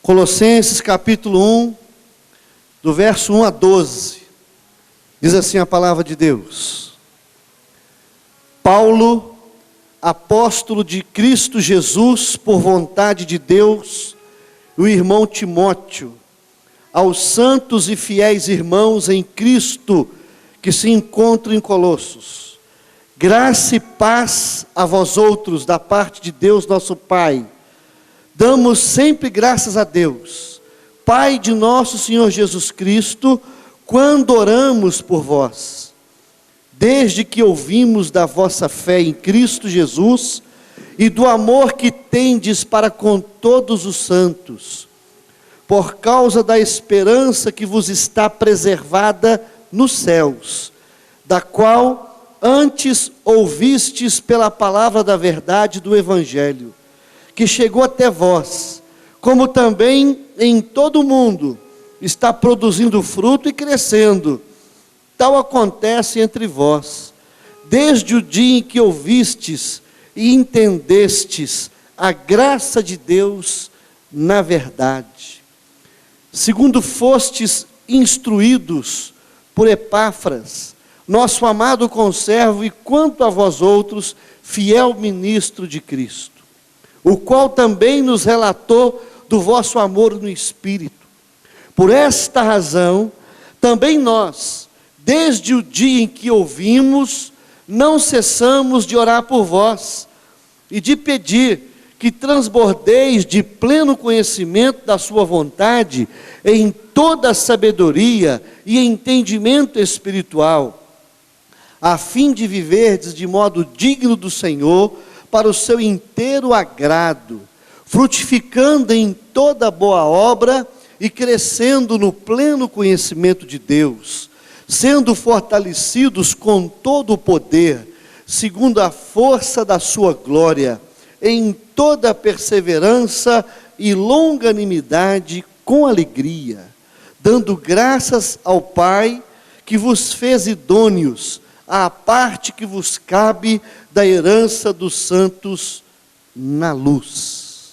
Colossenses capítulo 1, do verso 1 a 12, diz assim a palavra de Deus: Paulo, apóstolo de Cristo Jesus, por vontade de Deus, e o irmão Timóteo, aos santos e fiéis irmãos em Cristo, que se encontram em Colossos, graça e paz a vós outros, da parte de Deus nosso Pai. Damos sempre graças a Deus, Pai de nosso Senhor Jesus Cristo, quando oramos por vós, desde que ouvimos da vossa fé em Cristo Jesus e do amor que tendes para com todos os santos, por causa da esperança que vos está preservada nos céus, da qual antes ouvistes pela palavra da verdade do Evangelho, que chegou até vós, como também em todo o mundo está produzindo fruto e crescendo. Tal acontece entre vós, desde o dia em que ouvistes e entendestes a graça de Deus na verdade. Segundo fostes instruídos por Epáfras, nosso amado conservo, e quanto a vós outros, fiel ministro de Cristo, o qual também nos relatou do vosso amor no Espírito. Por esta razão, também nós, desde o dia em que ouvimos, não cessamos de orar por vós e de pedir que transbordeis de pleno conhecimento da sua vontade em toda a sabedoria e entendimento espiritual, a fim de viverdes de modo digno do Senhor, para o seu inteiro agrado, frutificando em toda boa obra e crescendo no pleno conhecimento de Deus, sendo fortalecidos com todo o poder, segundo a força da sua glória, em toda perseverança e longanimidade com alegria, dando graças ao Pai, que vos fez idôneos à parte que vos cabe da herança dos santos na luz.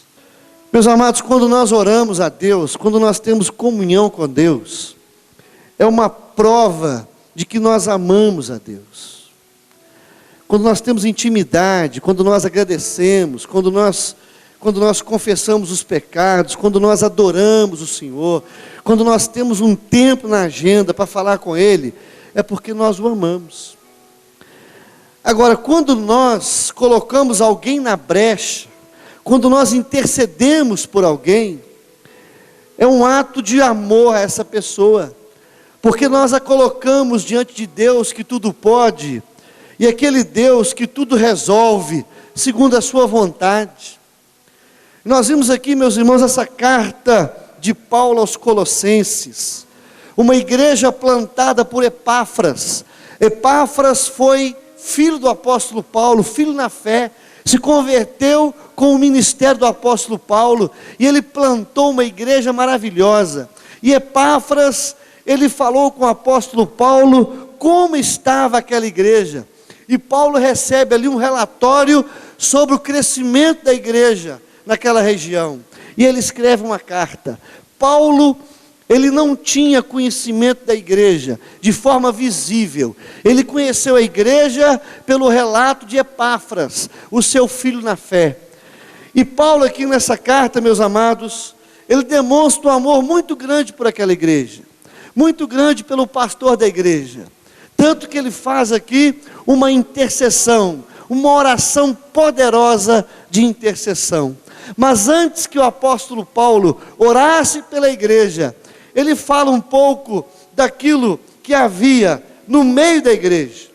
Meus amados, quando nós oramos a Deus, quando nós temos comunhão com Deus, é uma prova de que nós amamos a Deus. Quando nós temos intimidade, quando nós agradecemos, quando nós confessamos os pecados, quando nós adoramos o Senhor, quando nós temos um tempo na agenda para falar com Ele, é porque nós o amamos. Agora, quando nós colocamos alguém na brecha, quando nós intercedemos por alguém, é um ato de amor a essa pessoa, porque nós a colocamos diante de Deus que tudo pode, e aquele Deus que tudo resolve, segundo a sua vontade. Nós vimos aqui, meus irmãos, essa carta de Paulo aos Colossenses, uma igreja plantada por Epáfras. Epáfras foi filho do apóstolo Paulo, filho na fé, se converteu com o ministério do apóstolo Paulo, e ele plantou uma igreja maravilhosa. E Epáfras, ele falou com o apóstolo Paulo como estava aquela igreja, e Paulo recebe ali um relatório sobre o crescimento da igreja naquela região, e ele escreve uma carta. Paulo, ele não tinha conhecimento da igreja de forma visível, ele conheceu a igreja pelo relato de Epáfras, o seu filho na fé. E Paulo aqui nessa carta, meus amados, ele demonstra um amor muito grande por aquela igreja, muito grande pelo pastor da igreja, tanto que ele faz aqui uma intercessão, uma oração poderosa de intercessão. Mas antes que o apóstolo Paulo orasse pela igreja, ele fala um pouco daquilo que havia no meio da igreja.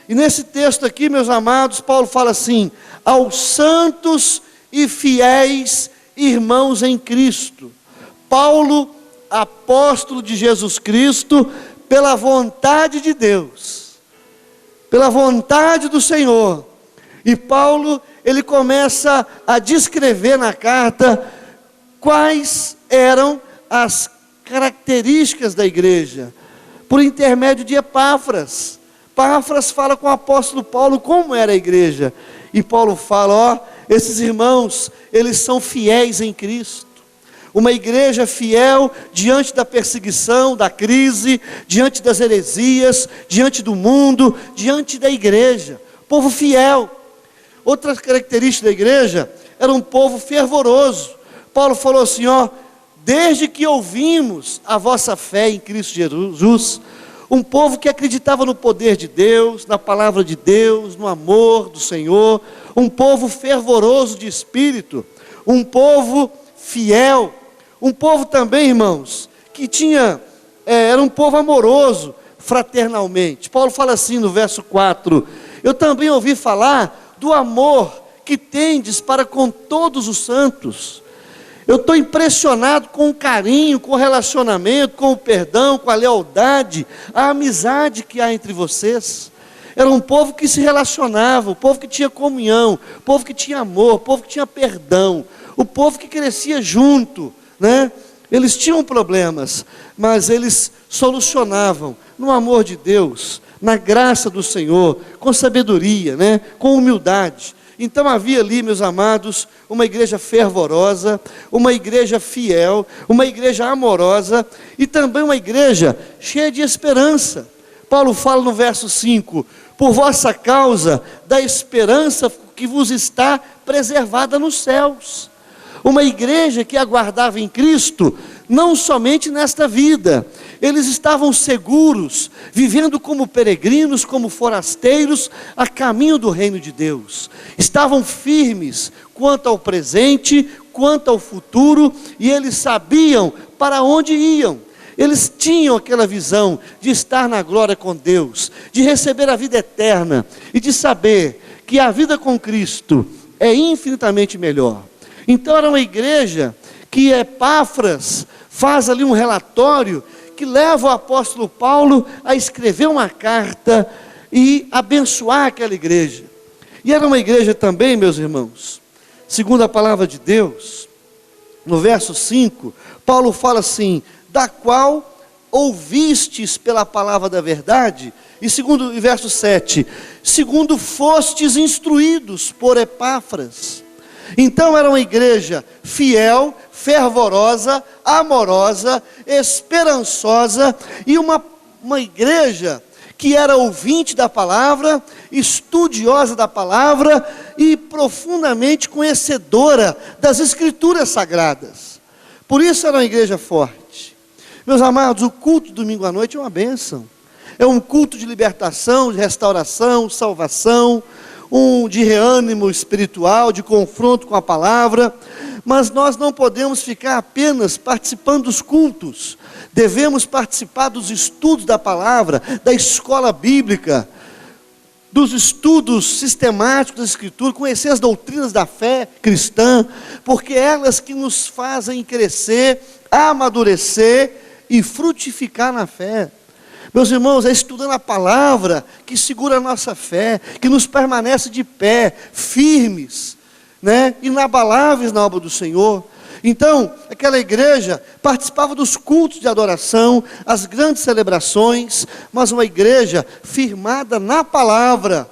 E nesse texto aqui, meus amados, Paulo fala assim: aos santos e fiéis irmãos em Cristo. Paulo, apóstolo de Jesus Cristo, pela vontade de Deus, pela vontade do Senhor. E Paulo, ele começa a descrever na carta quais eram as características da igreja, por intermédio de Epáfras. Epáfras fala com o apóstolo Paulo como era a igreja, e Paulo fala: esses irmãos, eles são fiéis em Cristo. uma igreja fiel diante da perseguição, da crise, diante das heresias, diante do mundo, diante da igreja. Povo fiel. Outra característica da igreja era um povo fervoroso. Paulo falou assim, desde que ouvimos a vossa fé em Cristo Jesus, um povo que acreditava no poder de Deus, na palavra de Deus, no amor do Senhor, um povo fervoroso de espírito, um povo fiel, um povo também, irmãos, que era um povo amoroso, fraternalmente. Paulo fala assim no verso 4, eu também ouvi falar do amor que tendes para com todos os santos. Eu estou impressionado com o carinho, com o relacionamento, com o perdão, com a lealdade, a amizade que há entre vocês. Era um povo que se relacionava, um povo que tinha comunhão, um povo que tinha amor, um povo que tinha perdão, o povo que crescia junto, né? Eles tinham problemas, mas eles solucionavam no amor de Deus, na graça do Senhor, com sabedoria, né? Com humildade. Então havia ali, meus amados, uma igreja fervorosa, uma igreja fiel, uma igreja amorosa e também uma igreja cheia de esperança. Paulo fala no verso 5, por vossa causa, da esperança que vos está preservada nos céus. Uma igreja que aguardava em Cristo, não somente nesta vida, eles estavam seguros, vivendo como peregrinos, como forasteiros, a caminho do reino de Deus. Estavam firmes quanto ao presente, quanto ao futuro, e eles sabiam para onde iam. Eles tinham aquela visão de estar na glória com Deus, de receber a vida eterna, e de saber que a vida com Cristo é infinitamente melhor. Então era uma igreja que Epáfras faz ali um relatório que leva o apóstolo Paulo a escrever uma carta e abençoar aquela igreja. E era uma igreja também, meus irmãos, segundo a palavra de Deus, no verso 5, Paulo fala assim, da qual ouvistes pela palavra da verdade, e segundo o verso 7, segundo fostes instruídos por Epáfras. Então era uma igreja fiel, fervorosa, amorosa, esperançosa, e uma igreja que era ouvinte da palavra, estudiosa da palavra e profundamente conhecedora das escrituras sagradas. Por isso era uma igreja forte. Meus amados, o culto de domingo à noite é uma bênção. É um culto de libertação, de restauração, salvação, de reânimo espiritual, de confronto com a palavra, mas nós não podemos ficar apenas participando dos cultos, devemos participar dos estudos da palavra, da escola bíblica, dos estudos sistemáticos da Escritura, conhecer as doutrinas da fé cristã, porque elas que nos fazem crescer, amadurecer e frutificar na fé. Meus irmãos, é estudando a palavra que segura a nossa fé, que nos permanece de pé, firmes, né? Inabaláveis na obra do Senhor. Então, aquela igreja participava dos cultos de adoração, as grandes celebrações, mas uma igreja firmada na palavra,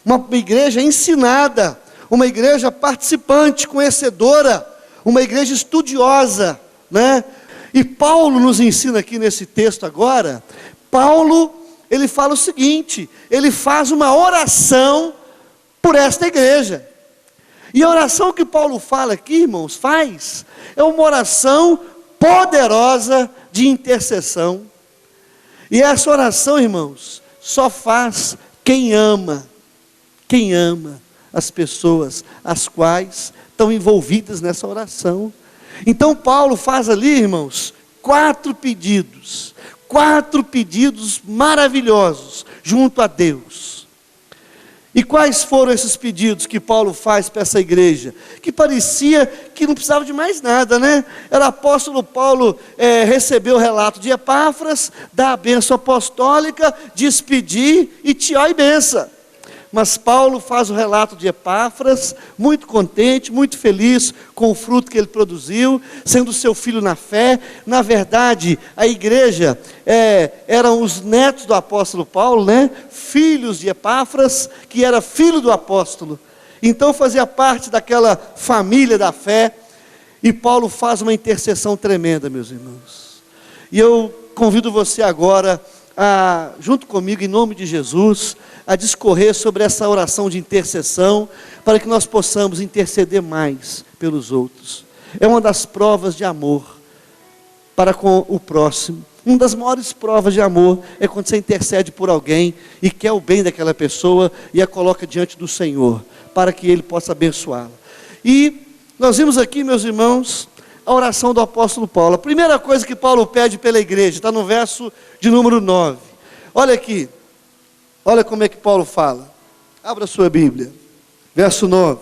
uma igreja ensinada, uma igreja participante, conhecedora, uma igreja estudiosa, né? E Paulo nos ensina aqui nesse texto agora. Paulo, ele fala o seguinte, ele faz uma oração por esta igreja. E a oração que Paulo fala aqui, irmãos, é uma oração poderosa de intercessão. E essa oração, irmãos, só faz quem ama as pessoas as quais estão envolvidas nessa oração. Então Paulo faz ali, irmãos, 4 pedidos maravilhosos junto a Deus. E quais foram esses pedidos que Paulo faz para essa igreja? Que parecia que não precisava de mais nada, né? Era o apóstolo Paulo recebeu o relato de Epáfras, dar a bênção apostólica, despedir e tchau e benção. Mas Paulo faz o relato de Epáfras, muito contente, muito feliz com o fruto que ele produziu, sendo seu filho na fé. Na verdade, a igreja eram os netos do apóstolo Paulo, né? Filhos de Epáfras, que era filho do apóstolo. Então fazia parte daquela família da fé. E Paulo faz uma intercessão tremenda, meus irmãos. E eu convido você agora, junto comigo, em nome de Jesus, a discorrer sobre essa oração de intercessão, para que nós possamos interceder mais pelos outros. É uma das provas de amor para com o próximo. Uma das maiores provas de amor é quando você intercede por alguém e quer o bem daquela pessoa e a coloca diante do Senhor, para que Ele possa abençoá-la. E nós vimos aqui, meus irmãos, a oração do apóstolo Paulo. A primeira coisa que Paulo pede pela igreja, está no verso de número 9. Olha aqui, olha como é que Paulo fala. Abra sua Bíblia, verso 9.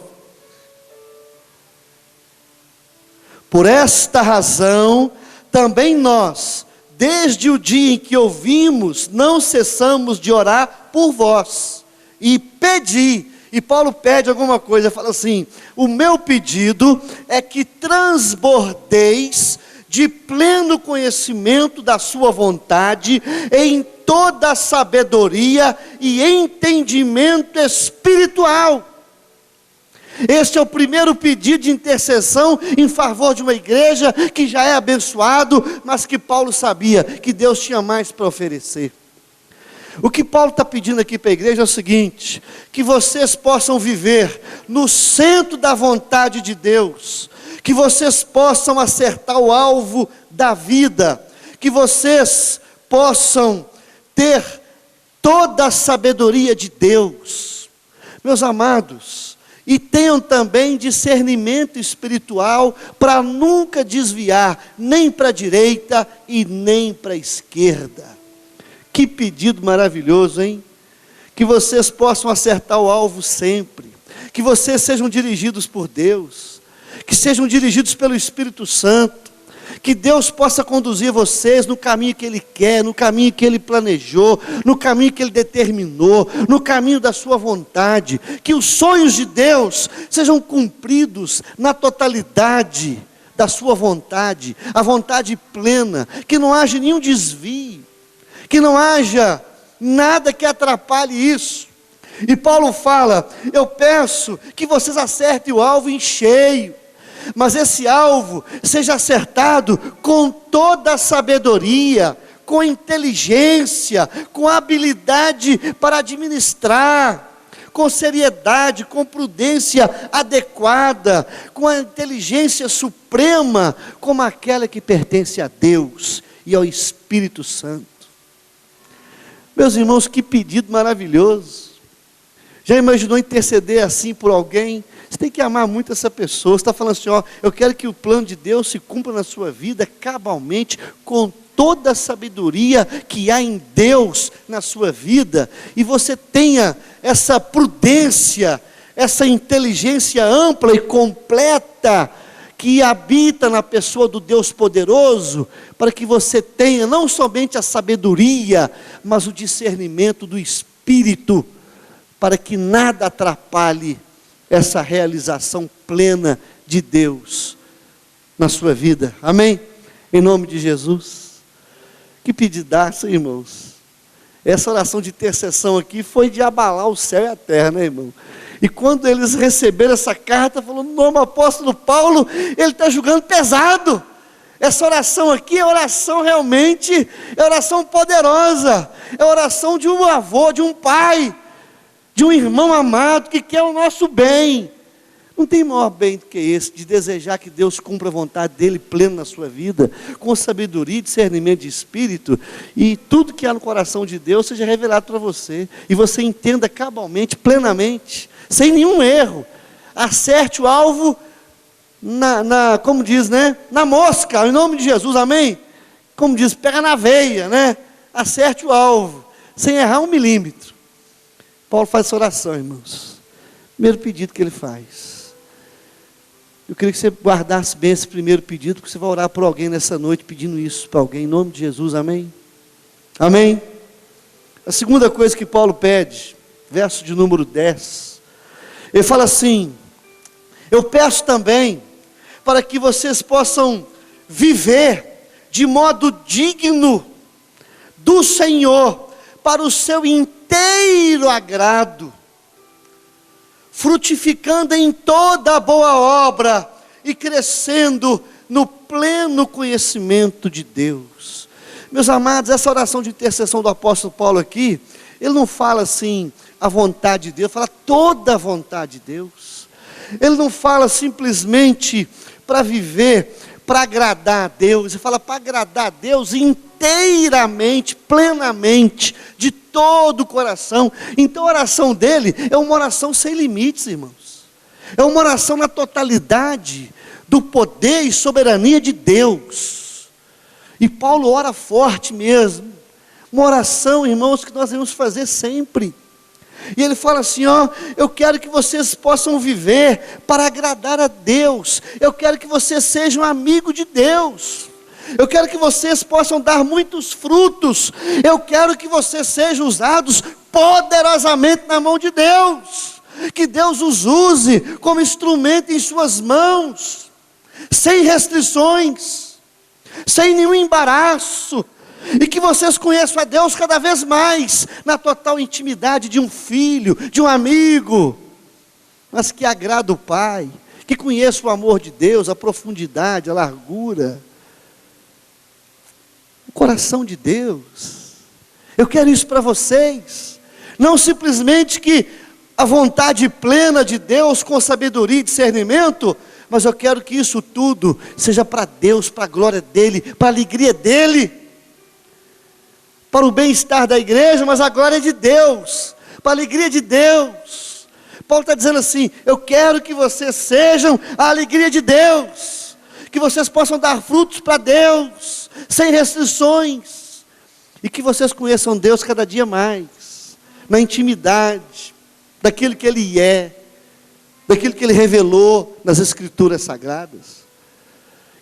Por esta razão, também nós, desde o dia em que ouvimos, não cessamos de orar por vós e pedir. E Paulo pede alguma coisa, fala assim: o meu pedido é que transbordeis de pleno conhecimento da sua vontade, em toda sabedoria e entendimento espiritual. Este é o primeiro pedido de intercessão em favor de uma igreja que já é abençoado, mas que Paulo sabia que Deus tinha mais para oferecer. O que Paulo está pedindo aqui para a igreja é o seguinte: que vocês possam viver no centro da vontade de Deus, que vocês possam acertar o alvo da vida, que vocês possam ter toda a sabedoria de Deus, meus amados, e tenham também discernimento espiritual para nunca desviar nem para a direita e nem para a esquerda. Que pedido maravilhoso, hein? Que vocês possam acertar o alvo sempre, que vocês sejam dirigidos por Deus, que sejam dirigidos pelo Espírito Santo, que Deus possa conduzir vocês no caminho que Ele quer, no caminho que Ele planejou, no caminho que Ele determinou, no caminho da sua vontade, que os sonhos de Deus sejam cumpridos na totalidade da sua vontade, a vontade plena, que não haja nenhum desvio, que não haja nada que atrapalhe isso. E Paulo fala: eu peço que vocês acertem o alvo em cheio, mas esse alvo seja acertado com toda a sabedoria, com inteligência, com habilidade para administrar, com seriedade, com prudência adequada, com a inteligência suprema, como aquela que pertence a Deus e ao Espírito Santo. Meus irmãos, que pedido maravilhoso. Já imaginou interceder assim por alguém? Você tem que amar muito essa pessoa. Você está falando assim: ó, eu quero que o plano de Deus se cumpra na sua vida cabalmente, com toda a sabedoria que há em Deus na sua vida, e você tenha essa prudência, essa inteligência ampla e completa que habita na pessoa do Deus poderoso, para que você tenha não somente a sabedoria, mas o discernimento do Espírito, para que nada atrapalhe essa realização plena de Deus na sua vida. Amém? Em nome de Jesus. Que pedidaço, irmãos. Essa oração de intercessão aqui foi de abalar o céu e a terra, né, irmão? E quando eles receberam essa carta, falou: no nome do apóstolo Paulo, ele está julgando pesado. Essa oração aqui é oração realmente, é oração poderosa, é oração de um avô, de um pai, de um irmão amado que quer o nosso bem. Não tem maior bem do que esse, de desejar que Deus cumpra a vontade dele pleno na sua vida, com sabedoria e discernimento de espírito, e tudo que há no coração de Deus seja revelado para você, e você entenda cabalmente, plenamente, sem nenhum erro. Acerte o alvo como diz, né? Na mosca, em nome de Jesus, amém? Como diz, pega na veia, né? Acerte o alvo, sem errar 1 milímetro. Paulo faz essa oração, irmãos. Primeiro pedido que ele faz. Eu queria que você guardasse bem esse primeiro pedido, porque você vai orar por alguém nessa noite, pedindo isso para alguém, em nome de Jesus, amém? Amém? A segunda coisa que Paulo pede, verso de número 10, ele fala assim: eu peço também, para que vocês possam viver de modo digno do Senhor, para o seu inteiro agrado, frutificando em toda boa obra e crescendo no pleno conhecimento de Deus. Meus amados, essa oração de intercessão do apóstolo Paulo aqui, ele não fala assim, a vontade de Deus, fala toda a vontade de Deus. Ele não fala simplesmente para viver, para agradar a Deus, ele fala para agradar a Deus inteiramente, plenamente, de todo o coração. Então a oração dele é uma oração sem limites, irmãos. É uma oração na totalidade do poder e soberania de Deus. E Paulo ora forte mesmo. Uma oração, irmãos, que nós devemos fazer sempre. E ele fala assim, eu quero que vocês possam viver para agradar a Deus. Eu quero que vocês sejam amigos de Deus. Eu quero que vocês possam dar muitos frutos. Eu quero que vocês sejam usados poderosamente na mão de Deus. Que Deus os use como instrumento em suas mãos, sem restrições, sem nenhum embaraço. E que vocês conheçam a Deus cada vez mais, na total intimidade de um filho, de um amigo, mas que agrada o Pai, que conheça o amor de Deus, a profundidade, a largura, o coração de Deus. Eu quero isso para vocês, não simplesmente que a vontade plena de Deus, com sabedoria e discernimento, mas eu quero que isso tudo seja para Deus, para a glória dEle, para a alegria dEle, para o bem-estar da igreja, mas a glória é de Deus, para a alegria de Deus. Paulo está dizendo assim, eu quero que vocês sejam a alegria de Deus, que vocês possam dar frutos para Deus, sem restrições, e que vocês conheçam Deus cada dia mais, na intimidade, daquilo que Ele é, daquilo que Ele revelou nas Escrituras Sagradas.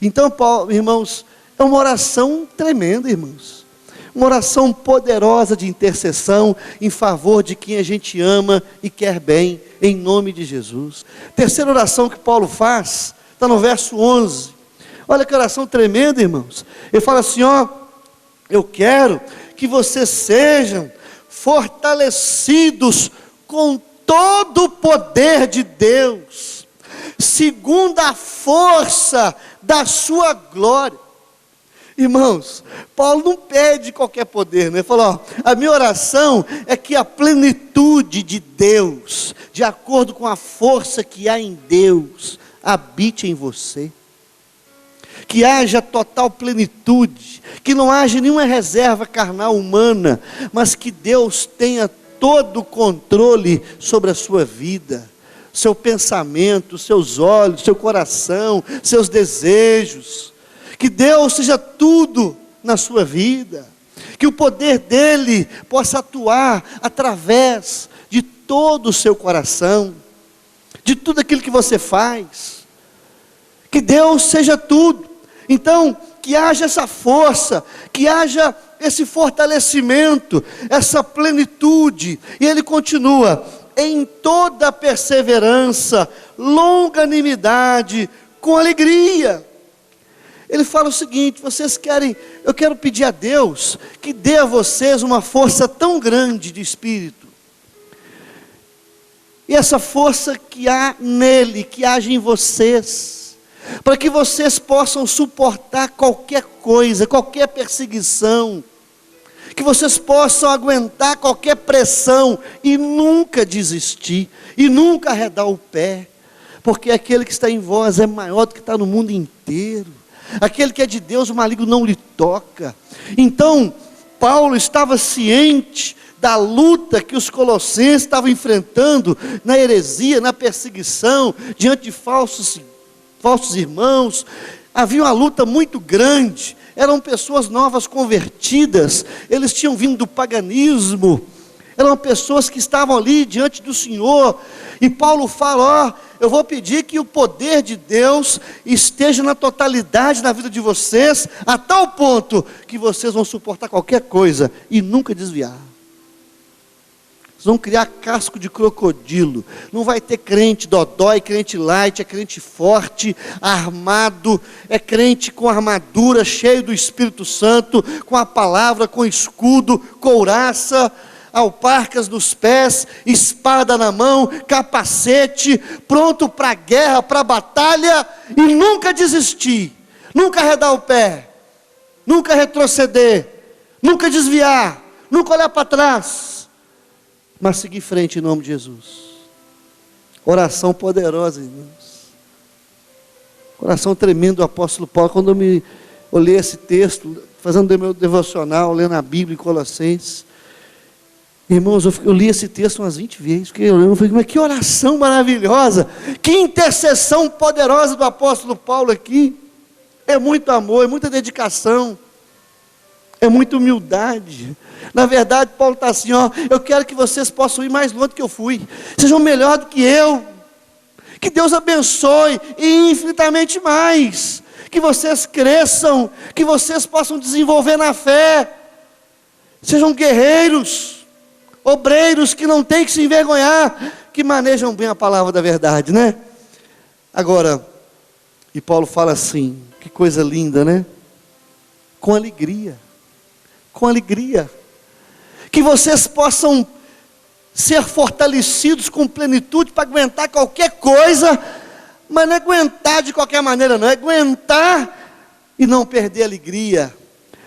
Então, Paulo, irmãos, é uma oração tremenda, irmãos. Uma oração poderosa de intercessão em favor de quem a gente ama e quer bem, em nome de Jesus. Terceira oração que Paulo faz, está no verso 11. Olha que oração tremenda, irmãos. Ele fala assim, eu quero que vocês sejam fortalecidos com todo o poder de Deus, segundo a força da sua glória. Irmãos, Paulo não pede qualquer poder, né? Ele falou, a minha oração é que a plenitude de Deus, de acordo com a força que há em Deus, habite em você. Que haja total plenitude, que não haja nenhuma reserva carnal humana, mas que Deus tenha todo o controle sobre a sua vida, seu pensamento, seus olhos, seu coração, seus desejos. Que Deus seja tudo na sua vida, que o poder dEle possa atuar através de todo o seu coração, de tudo aquilo que você faz, que Deus seja tudo. Então, que haja essa força, que haja esse fortalecimento, essa plenitude. E ele continua, em toda perseverança, longanimidade, com alegria. Ele fala o seguinte, eu quero pedir a Deus que dê a vocês uma força tão grande de espírito. E essa força que há nele, que age em vocês, para que vocês possam suportar qualquer coisa, qualquer perseguição, que vocês possam aguentar qualquer pressão e nunca desistir, e nunca arredar o pé, porque aquele que está em vós é maior do que está no mundo inteiro. Aquele que é de Deus, o maligno não lhe toca. Então, Paulo estava ciente da luta que os colossenses estavam enfrentando na heresia, na perseguição, diante de falsos irmãos. Havia uma luta muito grande, eram pessoas novas convertidas, eles tinham vindo do paganismo, eram pessoas que estavam ali diante do Senhor, e Paulo fala, eu vou pedir que o poder de Deus esteja na totalidade na vida de vocês, a tal ponto que vocês vão suportar qualquer coisa e nunca desviar. Vocês vão criar casco de crocodilo, não vai ter crente dodói, crente light, é crente forte, armado, é crente com armadura, cheio do Espírito Santo, com a palavra, com escudo, couraça. alparcas nos pés, espada na mão, capacete, pronto para a guerra, para a batalha, e nunca desistir, nunca arredar o pé, nunca retroceder, nunca desviar, nunca olhar para trás, mas seguir em frente em nome de Jesus. Oração poderosa, irmãos. Coração tremendo do apóstolo Paulo. Quando eu li esse texto, fazendo meu devocional, lendo a Bíblia em Colossenses, irmãos, eu li esse texto umas 20 vezes, porque eu falei, mas que oração maravilhosa, que intercessão poderosa do apóstolo Paulo aqui. É muito amor, é muita dedicação, é muita humildade. Na verdade, Paulo está assim, eu quero que vocês possam ir mais longe do que eu fui, sejam melhor do que eu, que Deus abençoe e infinitamente mais, que vocês cresçam, que vocês possam desenvolver na fé, sejam guerreiros, obreiros que não têm que se envergonhar, que manejam bem a palavra da verdade, né? Agora, e Paulo fala assim, que coisa linda, né? Com alegria, que vocês possam ser fortalecidos com plenitude para aguentar qualquer coisa, mas não é aguentar de qualquer maneira, não, é aguentar e não perder a alegria,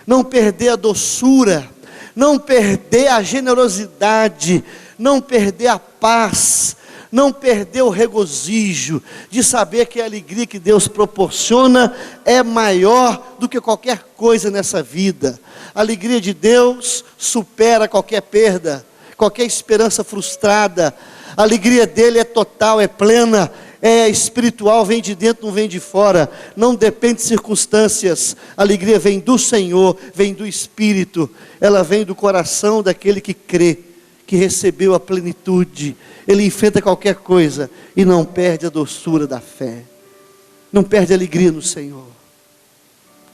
não perder a doçura, não perder a generosidade, não perder a paz, não perder o regozijo, de saber que a alegria que Deus proporciona é maior do que qualquer coisa nessa vida. A alegria de Deus supera qualquer perda, qualquer esperança frustrada. A alegria dele é total, é plena, é espiritual, vem de dentro, não vem de fora, não depende de circunstâncias. A alegria vem do Senhor, vem do Espírito, ela vem do coração daquele que crê, que recebeu a plenitude. Ele enfrenta qualquer coisa e não perde a doçura da fé, não perde a alegria no Senhor,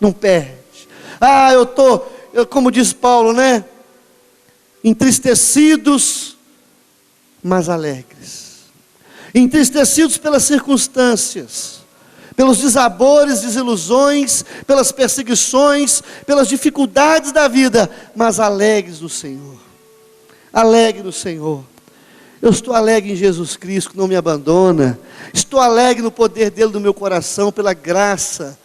não perde. Como diz Paulo, né? Entristecidos, mas alegres. Entristecidos pelas circunstâncias, pelos desabores, desilusões, pelas perseguições, pelas dificuldades da vida, mas alegres no Senhor. Alegre no Senhor. Eu estou alegre em Jesus Cristo, que não me abandona. Estou alegre no poder dele no meu coração, pela graça,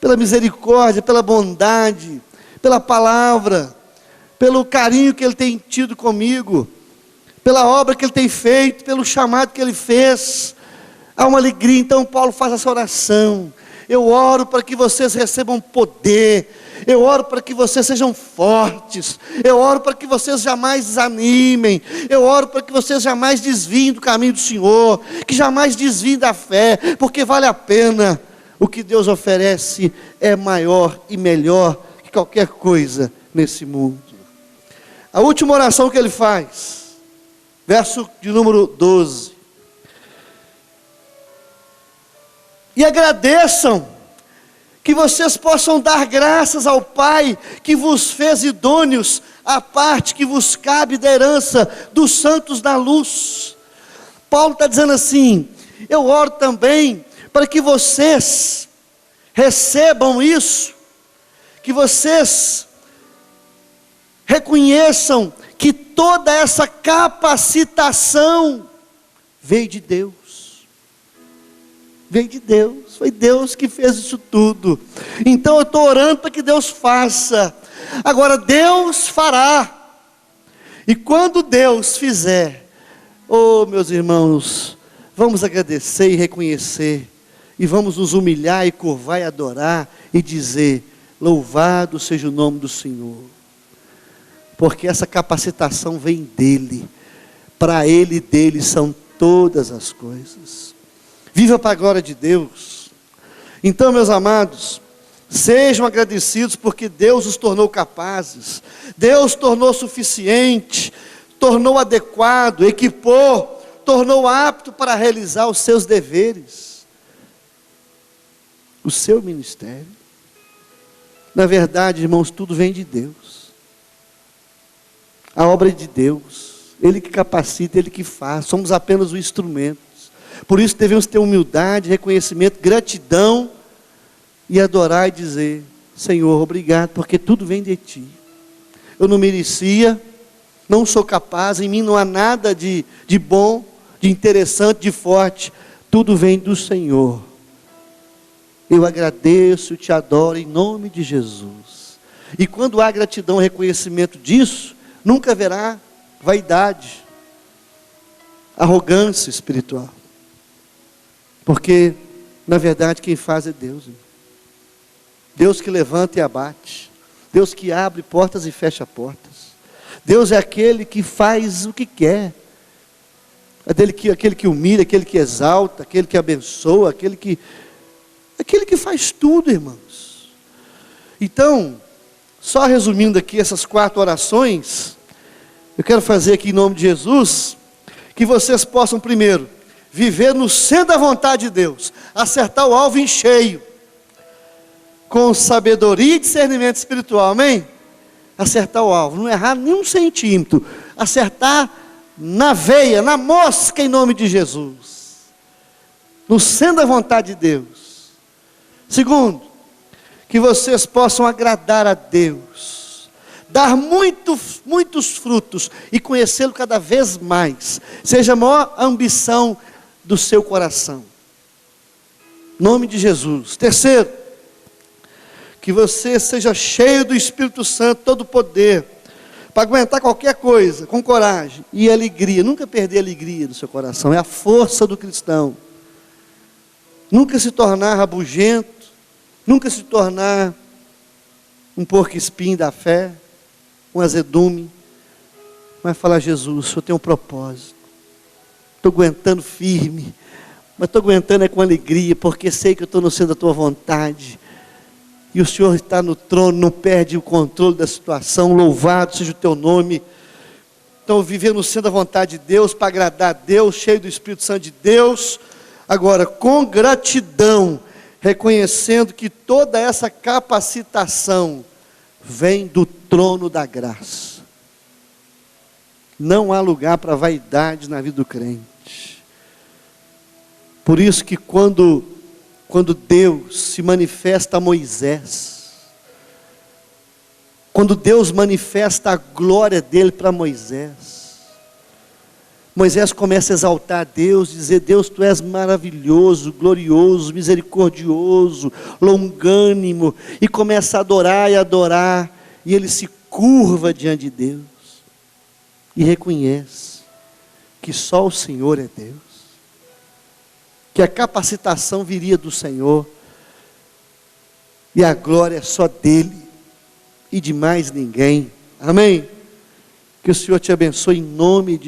pela misericórdia, pela bondade, pela palavra, pelo carinho que ele tem tido comigo, pela obra que ele tem feito, pelo chamado que ele fez. Há uma alegria. Então Paulo faz essa oração. Eu oro para que vocês recebam poder, eu oro para que vocês sejam fortes, eu oro para que vocês jamais desanimem, eu oro para que vocês jamais desviem do caminho do Senhor, que jamais desviem da fé, porque vale a pena. O que Deus oferece é maior e melhor que qualquer coisa nesse mundo. A última oração que ele faz, verso de número 12. E agradeçam, que vocês possam dar graças ao Pai, que vos fez idôneos à parte que vos cabe da herança dos santos da luz. Paulo está dizendo assim, eu oro também para que vocês recebam isso, que vocês reconheçam que toda essa capacitação veio de Deus. Veio de Deus, foi Deus que fez isso tudo. Então eu estou orando para que Deus faça. Agora Deus fará. E quando Deus fizer, meus irmãos, vamos agradecer e reconhecer, e vamos nos humilhar e curvar e adorar, e dizer, louvado seja o nome do Senhor, porque essa capacitação vem dEle, para Ele e dEle são todas as coisas. Viva para a glória de Deus. Então, meus amados, sejam agradecidos porque Deus os tornou capazes, Deus tornou suficiente, tornou adequado, equipou, tornou apto para realizar os seus deveres, o seu ministério. Na verdade, irmãos, tudo vem de Deus, a obra é de Deus, Ele que capacita, Ele que faz, somos apenas o instrumento. Por isso devemos ter humildade, reconhecimento, gratidão e adorar e dizer, Senhor, obrigado, porque tudo vem de Ti. Eu não merecia, não sou capaz, em mim não há nada de bom, de interessante, de forte, tudo vem do Senhor. Eu agradeço, te adoro em nome de Jesus. E quando há gratidão, reconhecimento disso, nunca haverá vaidade, arrogância espiritual. Porque, na verdade, quem faz é Deus. Deus que levanta e abate. Deus que abre portas e fecha portas. Deus é aquele que faz o que quer. Aquele que humilha, aquele que exalta, aquele que abençoa, aquele que faz tudo, irmãos. Então, só resumindo aqui essas 4 orações, eu quero fazer aqui em nome de Jesus, que vocês possam primeiro, viver no centro da vontade de Deus, acertar o alvo em cheio, com sabedoria e discernimento espiritual, amém? Acertar o alvo, não errar nem um centímetro, acertar na veia, na mosca em nome de Jesus, no centro da vontade de Deus. Segundo, que vocês possam agradar a Deus, dar muitos frutos e conhecê-lo cada vez mais, seja a maior ambição do seu coração, em nome de Jesus. Terceiro, que você seja cheio do Espírito Santo, todo o poder, para aguentar qualquer coisa, com coragem e alegria, nunca perder a alegria do seu coração, é a força do cristão, nunca se tornar rabugento, nunca se tornar um porco-espinho da fé, um azedume, mas falar: Jesus, o Senhor tem um propósito, estou aguentando firme, mas estou aguentando com alegria, porque sei que eu estou no centro da tua vontade, e o Senhor está no trono, não perde o controle da situação, louvado seja o teu nome. Então, viver no centro da vontade de Deus, para agradar a Deus, cheio do Espírito Santo de Deus, agora com gratidão, reconhecendo que toda essa capacitação vem do trono da graça. Não há lugar para vaidade na vida do crente. Por isso que quando Deus se manifesta a Moisés, quando Deus manifesta a glória dele para Moisés, Moisés começa a exaltar a Deus, dizer: Deus, tu és maravilhoso, glorioso, misericordioso, longânimo, e começa a adorar, e ele se curva diante de Deus, e reconhece que só o Senhor é Deus, que a capacitação viria do Senhor, e a glória é só dele, e de mais ninguém, amém? Que o Senhor te abençoe em nome de